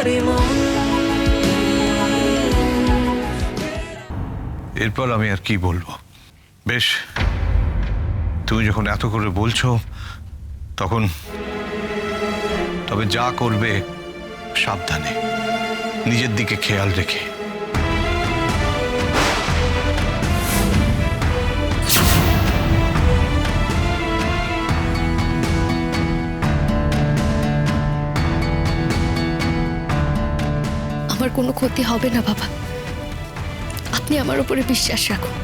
আমারই মন। এরপর আমি আর কি বলবো? বেশ, তুমি যখন এত করে বলছো তবে যা করবে সাবধানে, নিজের দিকে খেয়াল রেখে। আমার কোনো ক্ষতি হবে না বাবা, আপনি আমার উপরে বিশ্বাস রাখুন।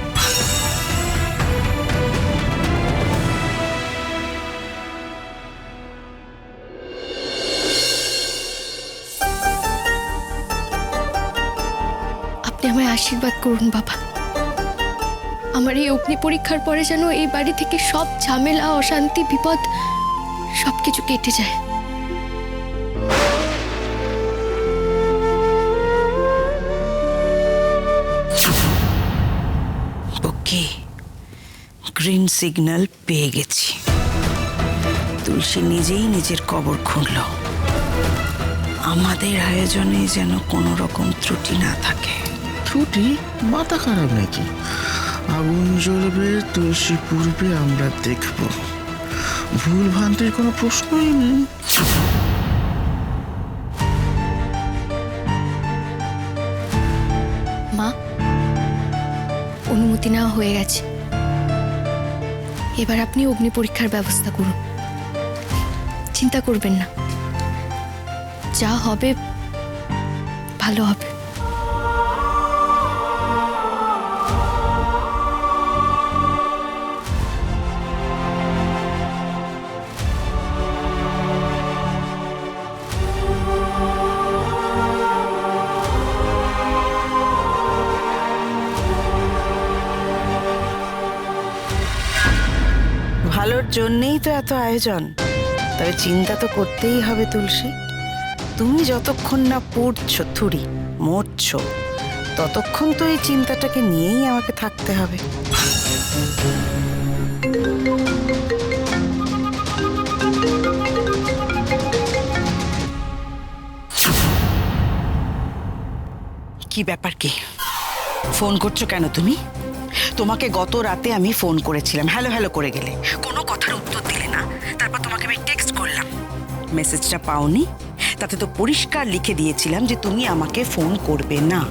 আপনি আমায় আশীর্বাদ করুন বাবা, আমার এই অগ্নি পরীক্ষার পরে যেন এই বাড়ি থেকে সব ঝামেলা, অশান্তি, বিপদ সবকিছু কেটে যায়। ওকে, গ্রিন সিগন্যাল পেয়ে গেছি। তুলসী নিজেই নিজের কবর খুঁড়ল। আমাদের আয়োজনে যেন কোনো রকম ত্রুটি না থাকে। ত্রুটি? মাথা খারাপ নাকি? আগুন জ্বলবে, তুলসী পূর্বে আমরা দেখব। ভুল ভ্রান্তির কোনো প্রশ্নই নেই। মা, অনুমতি নেওয়া হয়ে গেছে, এবার আপনি অগ্নি পরীক্ষার ব্যবস্থা করুন। চিন্তা করবেন না, যা হবে ভালো হবে। ভালোর জন্যেই তো এত আয়োজন, তবে চিন্তা তো করতেই হবে তুলসী। তুমি যতক্ষণ না পড়ছো থুড়ি মরছো, ততক্ষণ তো এই চিন্তাটাকে নিয়েই আমাকে থাকতে হবে। কি ব্যাপার, কি ফোন করছো কেন তুমি? তোমাকে গত রাতে আমি ফোন করেছিলাম, হ্যালো হ্যালো করে গেলে, কোনো কথার উত্তর দিলে না। তারপর তোমাকে আমি টেক্সট করলাম, মেসেজটা পাওনি? তাতে তো পরিষ্কার লিখে দিয়েছিলাম যে তুমি আমাকে ফোন করবে না।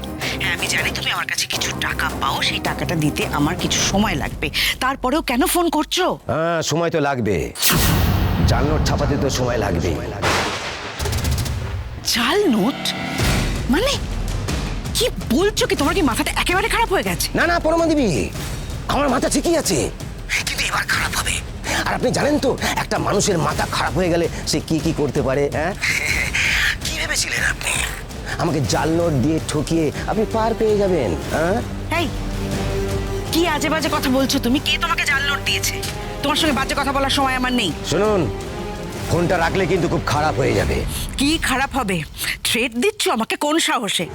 হ্যাঁ, আমি জানি তুমি আমার কাছে কিছু টাকা পাও, সেই টাকাটা দিতে আমার কিছু সময় লাগবে, তারপরেও কেন ফোন করছো? হ্যাঁ, সময় তো লাগবে, জাল নোট ছাপাতে তো সময় লাগবে। জাল নোট মানে কি বলছো? কি তোমার কি মাথাটা একেবারে খারাপ হয়ে গেছে? না না পরমা দেবী, আমার মাথা ঠিকই আছে, কিন্তু এবার খারাপ হবে। আর আপনি জানেন তো, একটা মানুষের মাথা খারাপ হয়ে গেলে সে কি কি করতে পারে। হ্যাঁ, কি ভেবেছিলেন আপনি আমাকে জাল নোট দিয়ে ঠকিয়ে আপনি পার পেয়ে যাবেন? হ্যাঁ, এই কি আজে বাজে কথা বলছো তুমি? কে তোমাকে জাল নোট দিয়েছে? তোমার সঙ্গে বাজে কথা বলার সময় আমার নেই। শুনুন, ফোনটা রাখলে কিন্তু খুব খারাপ হয়ে যাবে। কি খারাপ হবে? থ্রেট দিচ্ছ আমাকে কোন সাহসে?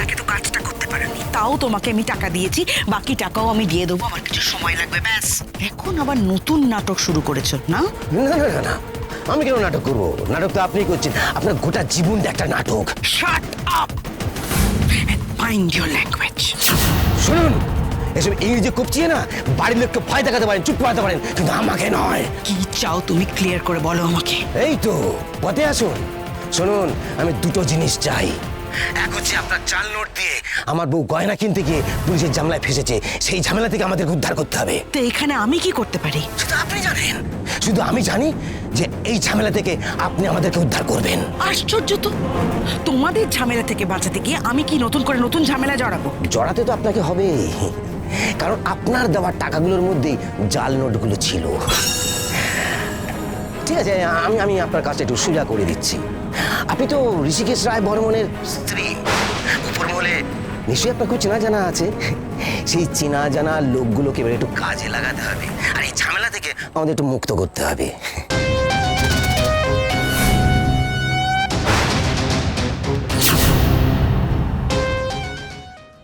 একে তো কাজটা করতে পারোনি, তাও তোমাকে আমি টাকা দিয়েছি, বাকি টাকাও আমি দিয়ে দেবো, আমার কিছু সময় লাগবে ব্যাস। এখন আবার নতুন নাটক শুরু করেছো না? না না না না, আমি কেন নাটক করবো? নাটক তো আপনি করছেন, আপনার গোটা জীবনটা একটা নাটক। Shut up and mind your language. শুনুন, এসব ইংরেজি কপচিয়ে না বাড়ির লোককে ভয় দেখাতে পারেন, চুপ করাতে পারেন, কিন্তু আমাকে নয়। কি চাও তুমি ক্লিয়ার করে বলো আমাকে। এই তো পথে আসুন। শুনুন, আমি দুটো জিনিস চাই। এক হচ্ছে আপনার জাল নোট দিয়ে আমার বউ গয়না কিনতে গিয়ে পুলিশের ঝামেলায় ফেসেছে, সেই ঝামেলা থেকে আমাদের উদ্ধার করতে হবে। তো এখানে আমি কি করতে পারি? শুধু আপনি জানেন, শুধু আমি জানি যে এই ঝামেলা থেকে আপনি আমাদেরকে উদ্ধার করবেন। আশ্চর্য তো, তোমাদের ঝামেলা থেকে বাঁচাতে গিয়ে আমি কি নতুন করে নতুন ঝামেলা জড়াবো? জড়াতে তো আপনাকে হবে, কারণ আপনার দেওয়া টাকাগুলোর মধ্যেই জাল নোটগুলো ছিল। ঠিক আছে, আমি আপনার কাছে একটু সোজা করে দিচ্ছি। আপনি তো ঋষিকেশ রায় বর্মনের স্ত্রী, উপর মহলে নিশ্চয়ই আপনার খুব চেনা জানা আছে। সেই চেনা জানা লোকগুলোকে এবার একটু কাজে লাগাতে হবে, আর এই ঝামেলা থেকে আমাদের একটু মুক্ত করতে হবে।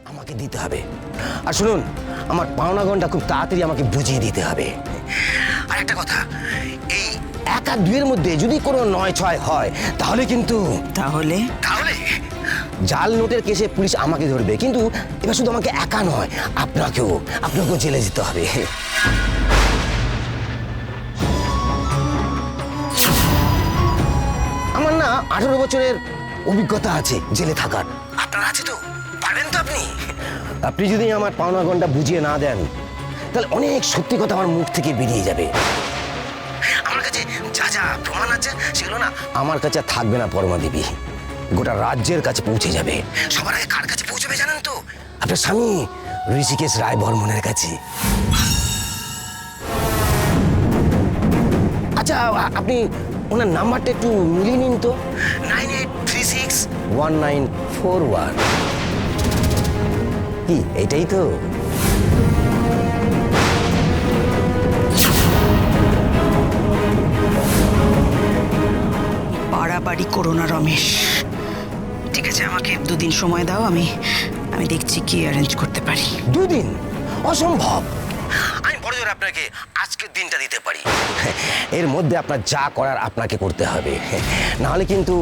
আমাকে দিতে হবে। আর শুনুন, আমার পাওনা গনটা খুব তাড়াতাড়ি আমাকে বুঝিয়ে দিতে হবে। আর একটা কথা, এই এক আর দুইয়ের মধ্যে যদি কোনো 9-6 হয় তাহলে কিন্তু তাহলে তাহলে জাল নোটের কেসে পুলিশ আমাকে ধরবে, কিন্তু এবার শুধু আমাকে একা নয়, আপনাকেও জেলে যেতে হবে। আমার না 18 বছরের অভিজ্ঞতা আছে জেলে থাকার। আপনার আছে তো? পারবেন তো আপনি? আপনি যদি আমার পাওনা গন্ডা বুঝিয়ে না দেন তাহলে অনেক সত্যি কথা আমার মুখ থেকে বেরিয়ে যাবে। আমার কাছে যা যা প্রমাণ আছে সেগুলো না আমার কাছে আর থাকবে না পরমা দেবী, গোটা রাজ্যের কাছে পৌঁছে যাবে। সবার আগে কার কাছে পৌঁছবে জানেন তো? আপনার স্বামী ঋষিকেশ রায় বর্মনের কাছে। আচ্ছা, আপনি ওনার নাম্বারটা একটু মিলিয়ে নিন তো। 98361941। কি এটাই তো? বাড়াবাড়ি করো না রমেশ। ঠিক আছে, আমাকে 2 দিন সময় দাও, আমি দেখছি কি অ্যারেঞ্জ করতে পারি। 2 দিন? অসম্ভব। আমি বড় জোর আপনাকে আজকের দিনটা দিতে পারি। এর মধ্যে আপনার যা করার আপনাকে করতে হবে, নাহলে কিন্তু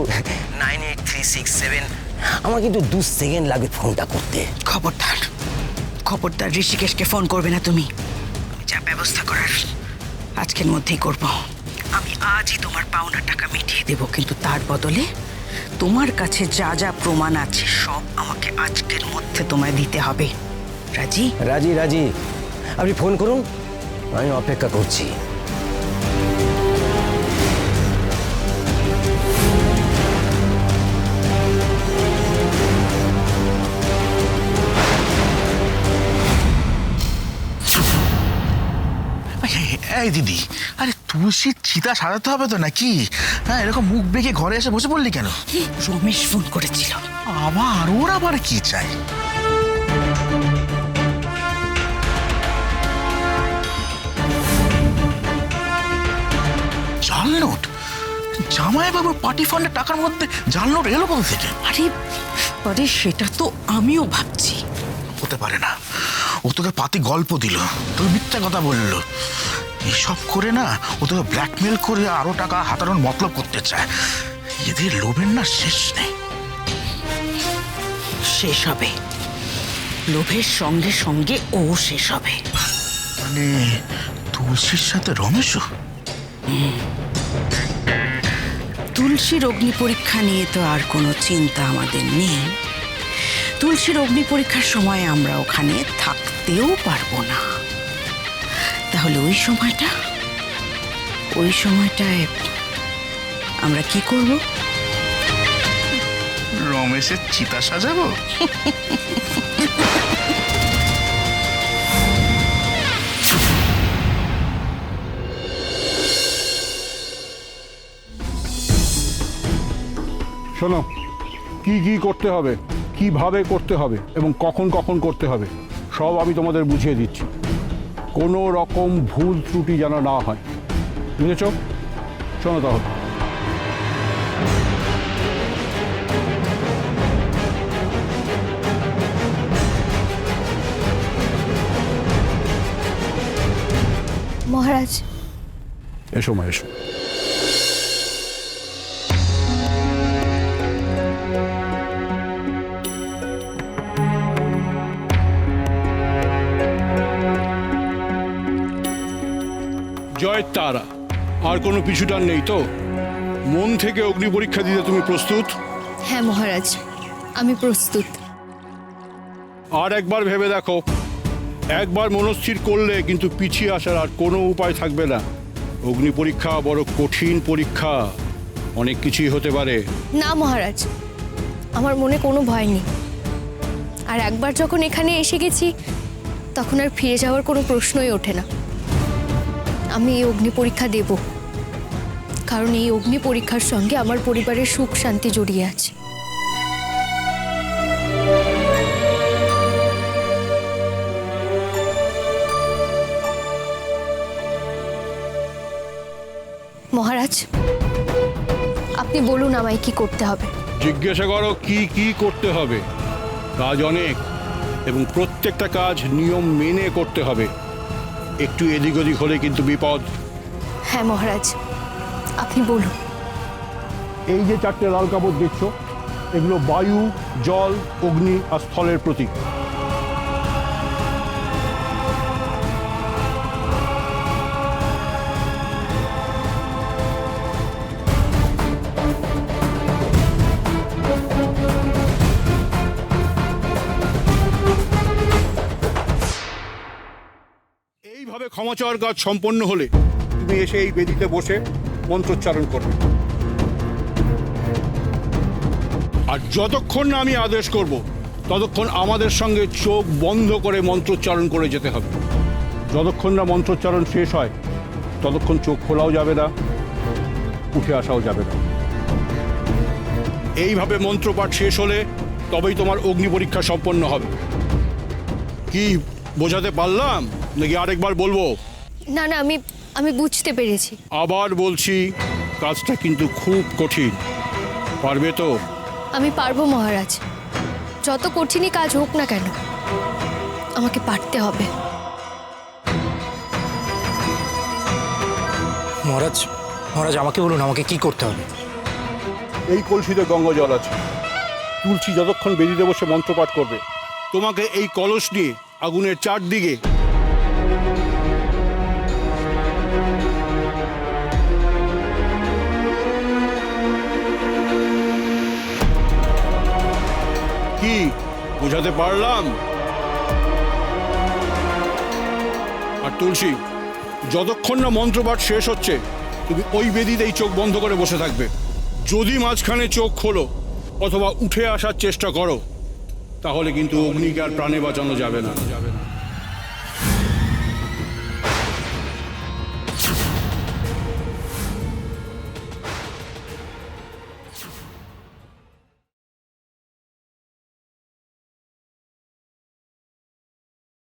98367 আমার কিন্তু 2 সেকেন্ড লাগবে ফোনটা করতে। খবরদার খবরদার ঋষিকেশকে ফোন করবে না তুমি। আমি যা ব্যবস্থা করার আজকের মধ্যেই করব। আমি আজই তোমার পাওনা টাকা মিটিয়ে দেব, কিন্তু তার বদলে তোমার কাছে যা যা প্রমাণ আছে সব আমাকে আজকের মধ্যে তোমায় দিতে হবে। রাজি? রাজি রাজি, আপনি ফোন করুন, আমি অপেক্ষা করছি। এই দিদি, আরে তুলসীর চিতা সারাতে হবে তো নাকি? হ্যাঁ, এরকম মুখ বেঁকে ঘরে এসে বসে পড়লি কেন? রমেশ ফোন করেছিল। ওর আবার কি চাই? জাল নোট? জামাই বাবুর পার্টি ফান্ডের টাকার মধ্যে জাল নোট এলো কোথা থেকে? আরে সেটা তো আমিও ভাবছি। হতে পারে না, ও তোকে পাতি গল্প দিল, তোকে মিথ্যা কথা বললো। এইসব করে না ও তোকে ব্ল্যাকমেল করে আরো টাকা হাতানোর মতলব করতে চায়। এদের লোভের না শেষ নেই। শেষ হবে, লোভের সঙ্গে সঙ্গে ও শেষ হবে। মানে তুলসীর সাথে রমেশও? তুলসীর অগ্নি পরীক্ষা নিয়ে তো আর কোনো চিন্তা আমাদের নেই। তুলসীর অগ্নি পরীক্ষার সময় আমরা ওখানে থাকতেও পারবো না। তাহলে ওই সময়টায় আমরা কি করব? রমেশের চিতা সাজাবো। শোনো, কি কি করতে হবে, কিভাবে করতে হবে এবং কখন কখন করতে হবে সব আমি তোমাদের বুঝিয়ে দিচ্ছি। কোনো রকম ভুল ত্রুটি যেন না হয়, বুঝেছ? শোনো তাহলে। মহারাজ, এসো মা, এসো। জয় তারা, আর কোনো পিছুটান নেই তো? মন থেকে অগ্নি পরীক্ষা দিতে তুমি প্রস্তুত? হ্যাঁ মহারাজ, আমি প্রস্তুত। আর একবার ভেবে দেখো, একবার মনস্থির করলে কিন্তু পিছিয়ে আসার আর কোনো উপায় থাকবে না। অগ্নি পরীক্ষা বড় কঠিন পরীক্ষা, অনেক কিছুই হতে পারে। না মহারাজ, আমার মনে কোনো ভয় নেই। আর একবার যখন এখানে এসে গেছি তখন আর ফিরে যাওয়ার কোনো প্রশ্নই ওঠে না। আমি এই অগ্নি পরীক্ষা দেব, কারণ এই অগ্নি পরীক্ষার সঙ্গে আমার পরিবারের সুখ শান্তি জড়িয়ে আছে। মহারাজ, আপনি বলুন আমায় কি করতে হবে। জিজ্ঞাসা করো কি কি করতে হবে। কাজ অনেক এবং প্রত্যেকটা কাজ নিয়ম মেনে করতে হবে। একটু এদিক ওদিক হলে কিন্তু বিপদ। হ্যাঁ মহারাজ, আপনি বলুন। এই যে 4টে লাল কাপড় দেখছো, এগুলো বায়ু, জল, অগ্নি আর স্থলের প্রতীক। এইভাবে ক্ষমা চাওয়ার কাজ সম্পন্ন হলে তুমি এসে এই বেদিতে বসে মন্ত্রোচ্চারণ করবে। আর যতক্ষণ না আমি আদেশ করব ততক্ষণ আমাদের সঙ্গে চোখ বন্ধ করে মন্ত্রোচ্চারণ করে যেতে হবে। যতক্ষণ না মন্ত্রোচ্চারণ শেষ হয় ততক্ষণ চোখ খোলাও যাবে না, উঠে আসাও যাবে না। এইভাবে মন্ত্রপাঠ শেষ হলে তবেই তোমার অগ্নি পরীক্ষা সম্পন্ন হবে। কি বোঝাতে পারলাম নাকি আরেকবার বলবো? না না, আমি বুঝতে পেরেছি। আবার বলছি, কাজটা কিন্তু খুব কঠিন। পারবে তো? আমি পারবো মহারাজ, যত কঠিনই কাজ হোক না কেন আমাকে পারতে হবে। মহারাজ, মহারাজ আমাকে বলুন আমাকে কি করতে হবে? এই কলসিতে গঙ্গা জল আছে। তুলসী যতক্ষণ বেদিতে বসে মন্ত্রপাঠ করবে, তোমাকে এই কলস নিয়ে আগুনের চারদিকে কি বোঝাতে পারলাম? আর তুলসী, যতক্ষণ না মন্ত্রপাঠ শেষ হচ্ছে তুমি ওই বেদিতেই চোখ বন্ধ করে বসে থাকবে। যদি মাঝখানে চোখ খোলো অথবা উঠে আসার চেষ্টা করো তাহলে কিন্তু অগ্নিকে আর প্রাণে বাঁচানো যাবে না।